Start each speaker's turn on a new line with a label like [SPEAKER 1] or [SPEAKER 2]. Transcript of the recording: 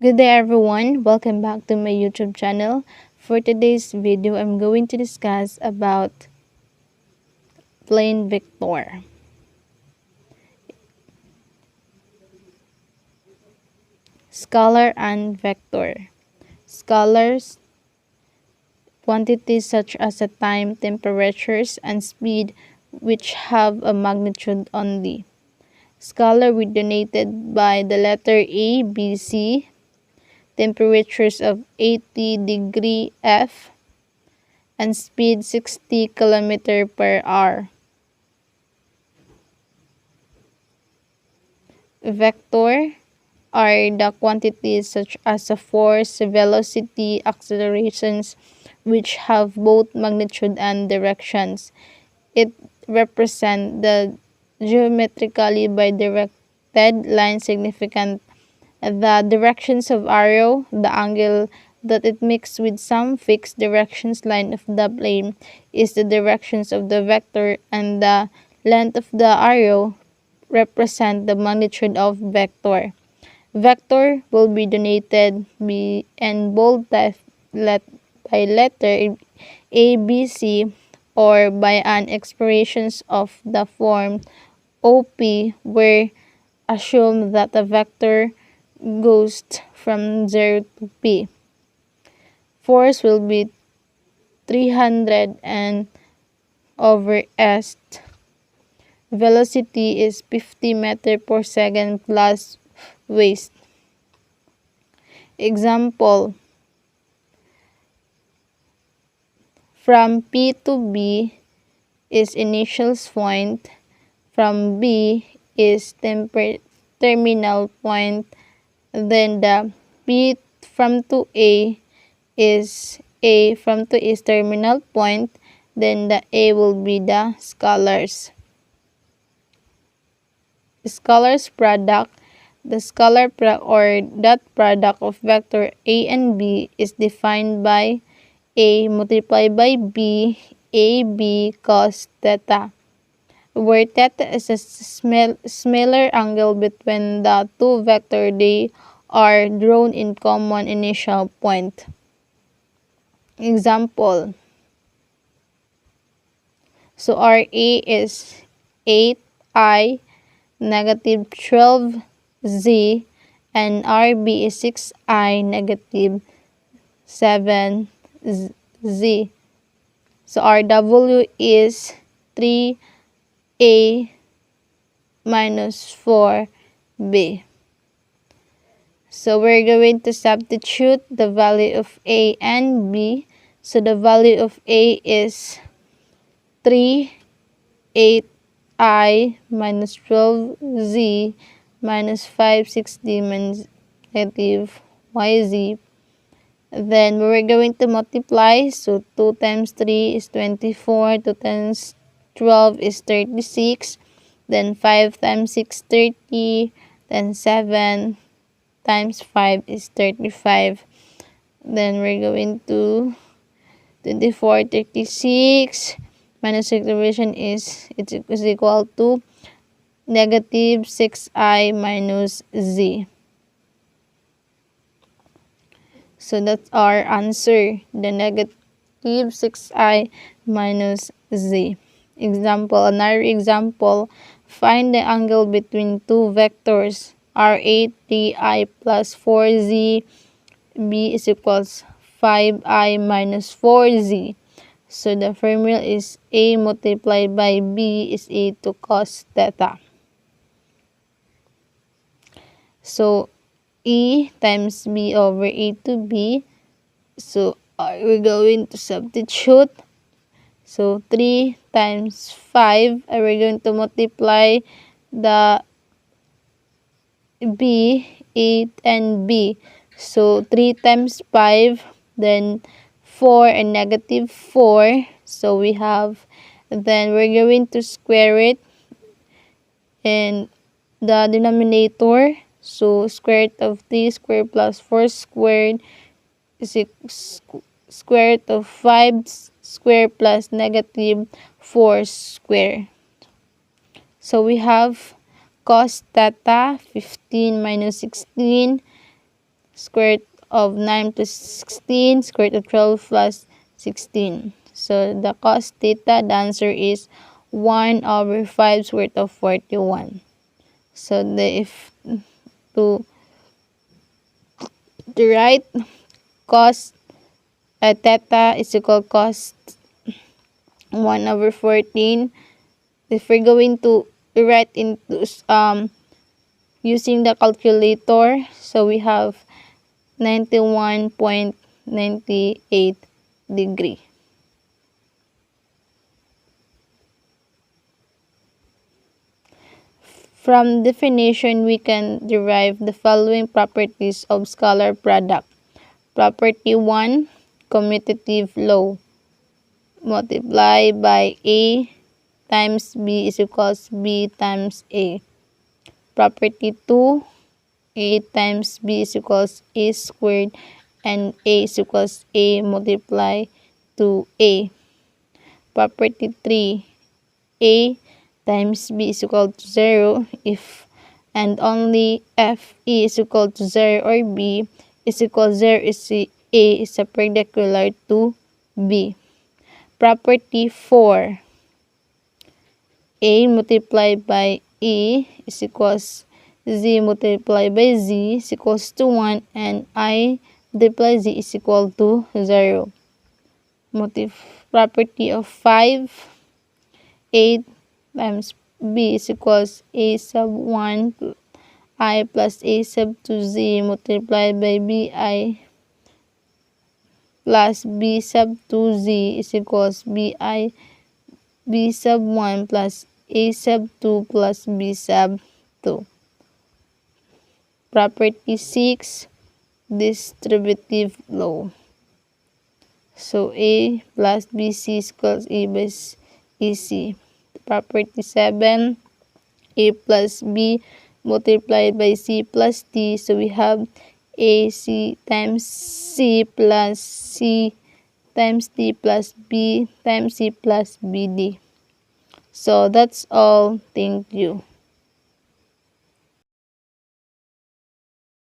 [SPEAKER 1] Good day everyone, welcome back to my YouTube channel. For today's video, I'm going to discuss about plane vector. Scalar and vector. Scalars, quantities such as a time, temperatures, and speed which have a magnitude only. Scalar we denoted by the letter A, B, C, temperatures of 80 degree F, and speed 60 km per hour. Vector are the quantities such as a force, velocity, accelerations, which have both magnitude and directions. It represents the geometrically bidirected line significant the directions of arrow, the angle that it makes with some fixed directions line of the plane is the directions of the vector, and the length of the arrow represent the magnitude of vector. Vector will be denoted in bold type by letter A, B, C, or by an expression of the form OP, where assume that a vector goes from 0 to P. Force will be 300 and over S. Velocity is 50 meters per second plus waste. Example, from P to B is initial point, from B is terminal point, then the P from to from to is terminal point, then the A will be the scalars. Scalars product. The scalar or dot product of vector A and B is defined by A multiplied by B, AB cos theta, where theta is a smaller angle between the two vectors. They are drawn in common initial point. Example, so RA is 8I negative 12Z, and RB is 6I negative 7Z. So RW is 3A minus 4B. So we're going to substitute the value of A and B. So the value of A is 3, 8I minus 12Z minus 5, 6D minus negative YZ. Then we're going to multiply. So 2 times 3 is 24. 2 times 12 is 36. Then 5 times 6, 30. Then 7 times 5 is 35. Then we're going to 24, 36 minus integration is equal to negative 6I minus Z. So that's our answer, the negative 6I minus Z. Another example, find the angle between two vectors R8 3I plus 4Z, B is equals 5I minus 4Z. So the formula is A multiplied by B is A to cos theta. So E times B over A to B. So we're going to substitute. So 3 times 5, we're going to multiply the B, 8 and B. So 3 times 5, then 4 and negative 4. So we have, then we're going to square it in the denominator. So square root of 3 squared plus 4 squared is square root of 5 squared plus negative 4 squared. So we have cos theta 15 minus 16 square root of 9 plus 16, square root of 12 plus 16. So the cos theta, the answer is 1 over 5 square root of 41. So if to write cos theta is equal cos 1 over 14. If we're going to write into using the calculator, so we have 91.98 degree. From definition, we can derive the following properties of scalar product. Property 1, commutative law. Multiply by A times B is equals B times A. Property 2, A times B is equals A squared and A is equals A multiply to A. Property 3, A times B is equal to 0 if and only if E is equal to 0 or B is equal to 0 is A is a perpendicular to B. Property 4, A multiplied by E is equals Z multiplied by Z is equals to 1 and I multiplied Z is equal to 0. Property of 5, A times B is equals A sub 1 I plus A sub 2 Z multiplied by BI plus B sub 2 Z is equals BI B sub 1 plus A sub 2 plus B sub 2. Property 6, distributive law. So A plus BC is equals A by AC. Property 7, A plus B multiplied by C plus D. So we have AC times C plus C times D plus B times C plus BD. So that's all. Thank you.